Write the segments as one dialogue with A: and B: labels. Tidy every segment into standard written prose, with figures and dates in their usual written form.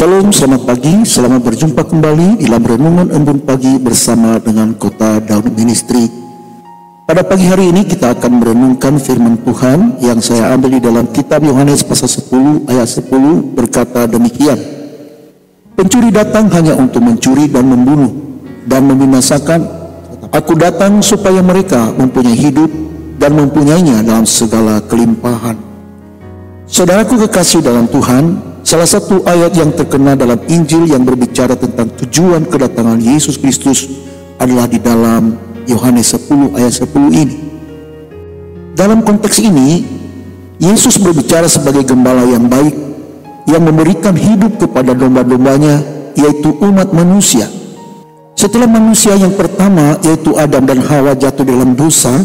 A: Shalom, selamat pagi, selamat berjumpa kembali dalam Renungan Embun Pagi bersama dengan Kota Daud Ministry. Pada pagi hari ini kita akan merenungkan firman Tuhan yang saya ambil di dalam kitab Yohanes pasal 10 ayat 10 berkata demikian. Pencuri datang hanya untuk mencuri dan membunuh dan membinasakan. Aku datang supaya mereka mempunyai hidup dan mempunyainya dalam segala kelimpahan. Saudaraku kekasih dalam Tuhan, salah satu ayat yang terkenal dalam Injil yang berbicara tentang tujuan kedatangan Yesus Kristus adalah di dalam Yohanes 10 ayat 10 ini. Dalam konteks ini, Yesus berbicara sebagai gembala yang baik yang memberikan hidup kepada domba-dombanya, yaitu umat manusia. Setelah manusia yang pertama, yaitu Adam dan Hawa, jatuh dalam dosa,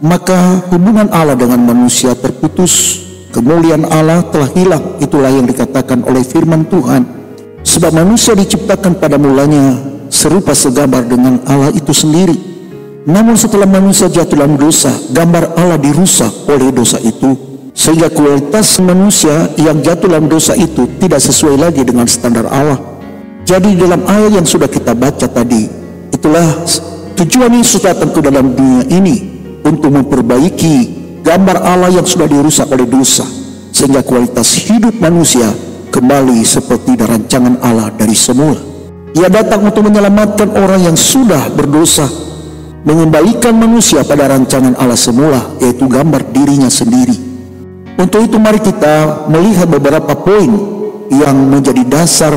A: maka hubungan Allah dengan manusia terputus. Kemuliaan Allah telah hilang, itulah yang dikatakan oleh firman Tuhan. Sebab manusia diciptakan pada mulanya serupa segambar dengan Allah itu sendiri. Namun setelah manusia jatuh dalam dosa, gambar Allah dirusak oleh dosa itu, sehingga kualitas manusia yang jatuh dalam dosa itu tidak sesuai lagi dengan standar Allah. Jadi dalam ayat yang sudah kita baca tadi, itulah tujuan Yesus datang ke dalam dunia ini untuk memperbaiki gambar Allah yang sudah dirusak oleh dosa, sehingga kualitas hidup manusia kembali seperti rancangan Allah dari semula. Ia datang untuk menyelamatkan orang yang sudah berdosa, mengembalikan manusia pada rancangan Allah semula, yaitu gambar dirinya sendiri. Untuk itu mari kita melihat beberapa poin yang menjadi dasar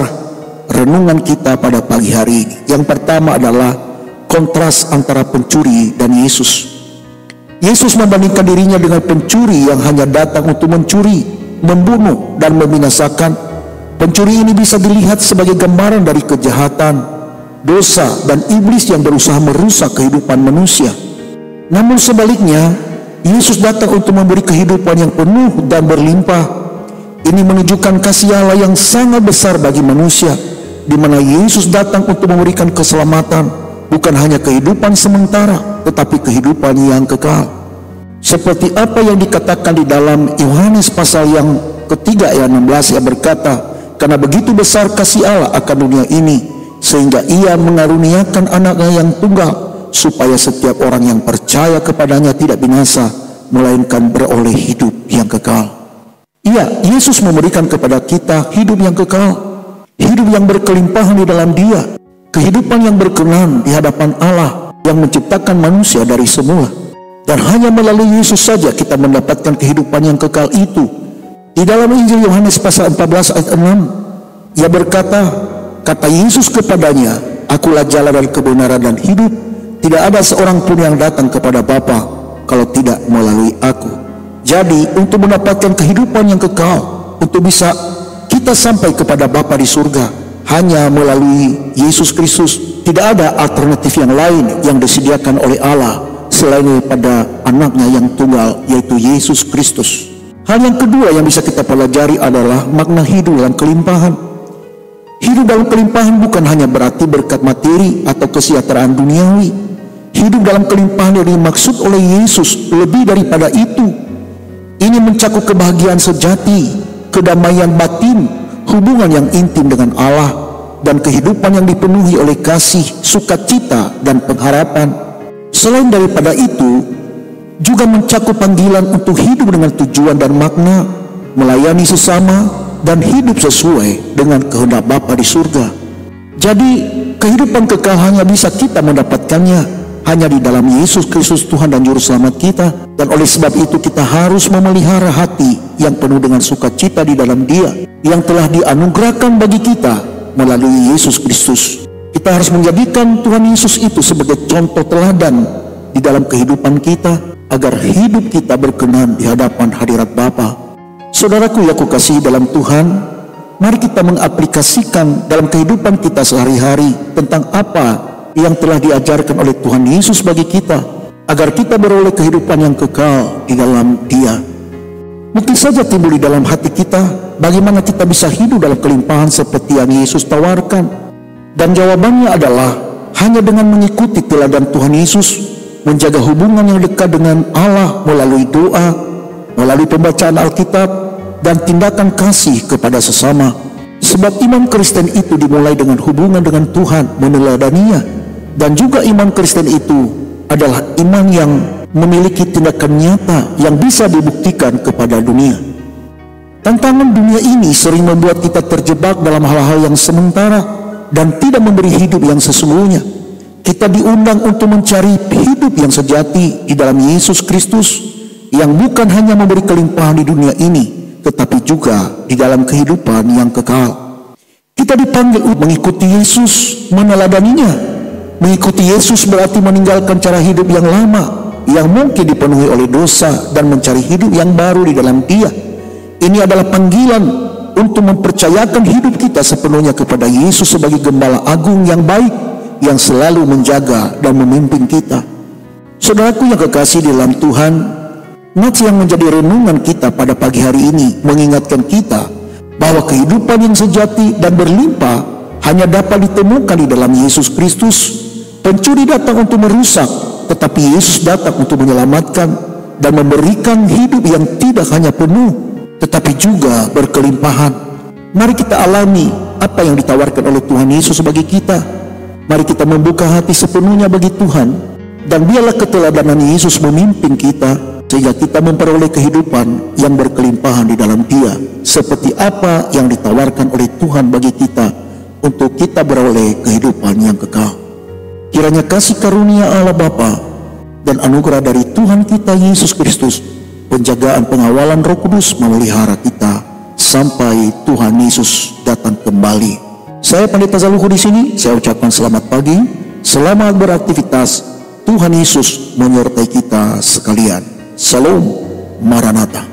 A: renungan kita pada pagi hari ini. Yang pertama adalah kontras antara pencuri dan Yesus. Yesus membandingkan dirinya dengan pencuri yang hanya datang untuk mencuri, membunuh, dan membinasakan. Pencuri ini bisa dilihat sebagai gambaran dari kejahatan, dosa, dan iblis yang berusaha merusak kehidupan manusia. Namun sebaliknya, Yesus datang untuk memberi kehidupan yang penuh dan berlimpah. Ini menunjukkan kasih Allah yang sangat besar bagi manusia, di mana Yesus datang untuk memberikan keselamatan, bukan hanya kehidupan sementara, tetapi kehidupan yang kekal. Seperti apa yang dikatakan di dalam Yohanes pasal yang ketiga ayat 16 yang berkata, karena begitu besar kasih Allah akan dunia ini, sehingga ia mengaruniakan anaknya yang tunggal, supaya setiap orang yang percaya kepadanya tidak binasa, melainkan beroleh hidup yang kekal. Iya, Yesus memberikan kepada kita hidup yang kekal, hidup yang berkelimpahan di dalam Dia, kehidupan yang berkenan di hadapan Allah yang menciptakan manusia dari semula. Dan hanya melalui Yesus saja kita mendapatkan kehidupan yang kekal itu. Di dalam Injil Yohanes pasal 14 ayat 6, ia berkata, kata Yesus kepadanya, akulah jalan dan kebenaran dan hidup. Tidak ada seorang pun yang datang kepada Bapa kalau tidak melalui aku. Jadi untuk mendapatkan kehidupan yang kekal, untuk bisa kita sampai kepada Bapa di surga, hanya melalui Yesus Kristus. Tidak ada alternatif yang lain yang disediakan oleh Allah selain daripada anaknya yang tunggal, yaitu Yesus Kristus. Hal yang kedua yang bisa kita pelajari adalah makna hidup dalam kelimpahan. Hidup dalam kelimpahan bukan hanya berarti berkat materi atau kesejahteraan duniawi. Hidup dalam kelimpahan yang dimaksud oleh Yesus lebih daripada itu. Ini mencakup kebahagiaan sejati, kedamaian batin, hubungan yang intim dengan Allah, dan kehidupan yang dipenuhi oleh kasih, sukacita, dan pengharapan. Selain daripada itu, juga mencakup panggilan untuk hidup dengan tujuan dan makna, melayani sesama, dan hidup sesuai dengan kehendak Bapa di surga. Jadi, kehidupan kekal hanya bisa kita mendapatkannya hanya di dalam Yesus Kristus Tuhan dan Juru Selamat kita. Dan oleh sebab itu kita harus memelihara hati yang penuh dengan sukacita di dalam Dia, yang telah dianugerahkan bagi kita melalui Yesus Kristus. Kita harus menjadikan Tuhan Yesus itu sebagai contoh teladan di dalam kehidupan kita, agar hidup kita berkenan di hadapan hadirat Bapa. Saudaraku yang kukasihi dalam Tuhan, mari kita mengaplikasikan dalam kehidupan kita sehari-hari tentang apa yang telah diajarkan oleh Tuhan Yesus bagi kita, agar kita beroleh kehidupan yang kekal di dalam Dia. Mungkin saja timbul di dalam hati kita, bagaimana kita bisa hidup dalam kelimpahan seperti yang Yesus tawarkan. Dan jawabannya adalah hanya dengan mengikuti teladan Tuhan Yesus, menjaga hubungan yang dekat dengan Allah melalui doa, melalui pembacaan Alkitab, dan tindakan kasih kepada sesama. Sebab iman Kristen itu dimulai dengan hubungan dengan Tuhan, meneladaninya. Dan juga iman Kristen itu adalah iman yang memiliki tindakan nyata yang bisa dibuktikan kepada dunia. Tantangan dunia ini sering membuat kita terjebak dalam hal-hal yang sementara dan tidak memberi hidup yang sesungguhnya. Kita diundang untuk mencari hidup yang sejati di dalam Yesus Kristus, yang bukan hanya memberi kelimpahan di dunia ini, tetapi juga di dalam kehidupan yang kekal. Kita dipanggil untuk mengikuti Yesus, meneladaninya. Mengikuti Yesus berarti meninggalkan cara hidup yang lama, yang mungkin dipenuhi oleh dosa, dan mencari hidup yang baru di dalam Dia. Ini adalah panggilan untuk mempercayakan hidup kita sepenuhnya kepada Yesus sebagai Gembala Agung yang baik, yang selalu menjaga dan memimpin kita. Saudaraku yang kekasih di dalam Tuhan, nats yang menjadi renungan kita pada pagi hari ini mengingatkan kita bahwa kehidupan yang sejati dan berlimpah hanya dapat ditemukan di dalam Yesus Kristus. Pencuri datang untuk merusak, tetapi Yesus datang untuk menyelamatkan dan memberikan hidup yang tidak hanya penuh, tetapi juga berkelimpahan. Mari kita alami apa yang ditawarkan oleh Tuhan Yesus bagi kita. Mari kita membuka hati sepenuhnya bagi Tuhan, dan biarlah keteladanan Yesus memimpin kita, sehingga kita memperoleh kehidupan yang berkelimpahan di dalam Dia, seperti apa yang ditawarkan oleh Tuhan bagi kita, untuk kita beroleh kehidupan yang kekal. Kiranya kasih karunia Allah Bapa dan anugerah dari Tuhan kita Yesus Kristus, penjagaan pengawalan Roh Kudus memelihara kita sampai Tuhan Yesus datang kembali. Saya Pendeta Zaluhu di sini. Saya ucapkan selamat pagi, selamat beraktivitas. Tuhan Yesus menyertai kita sekalian. Salam Maranatha.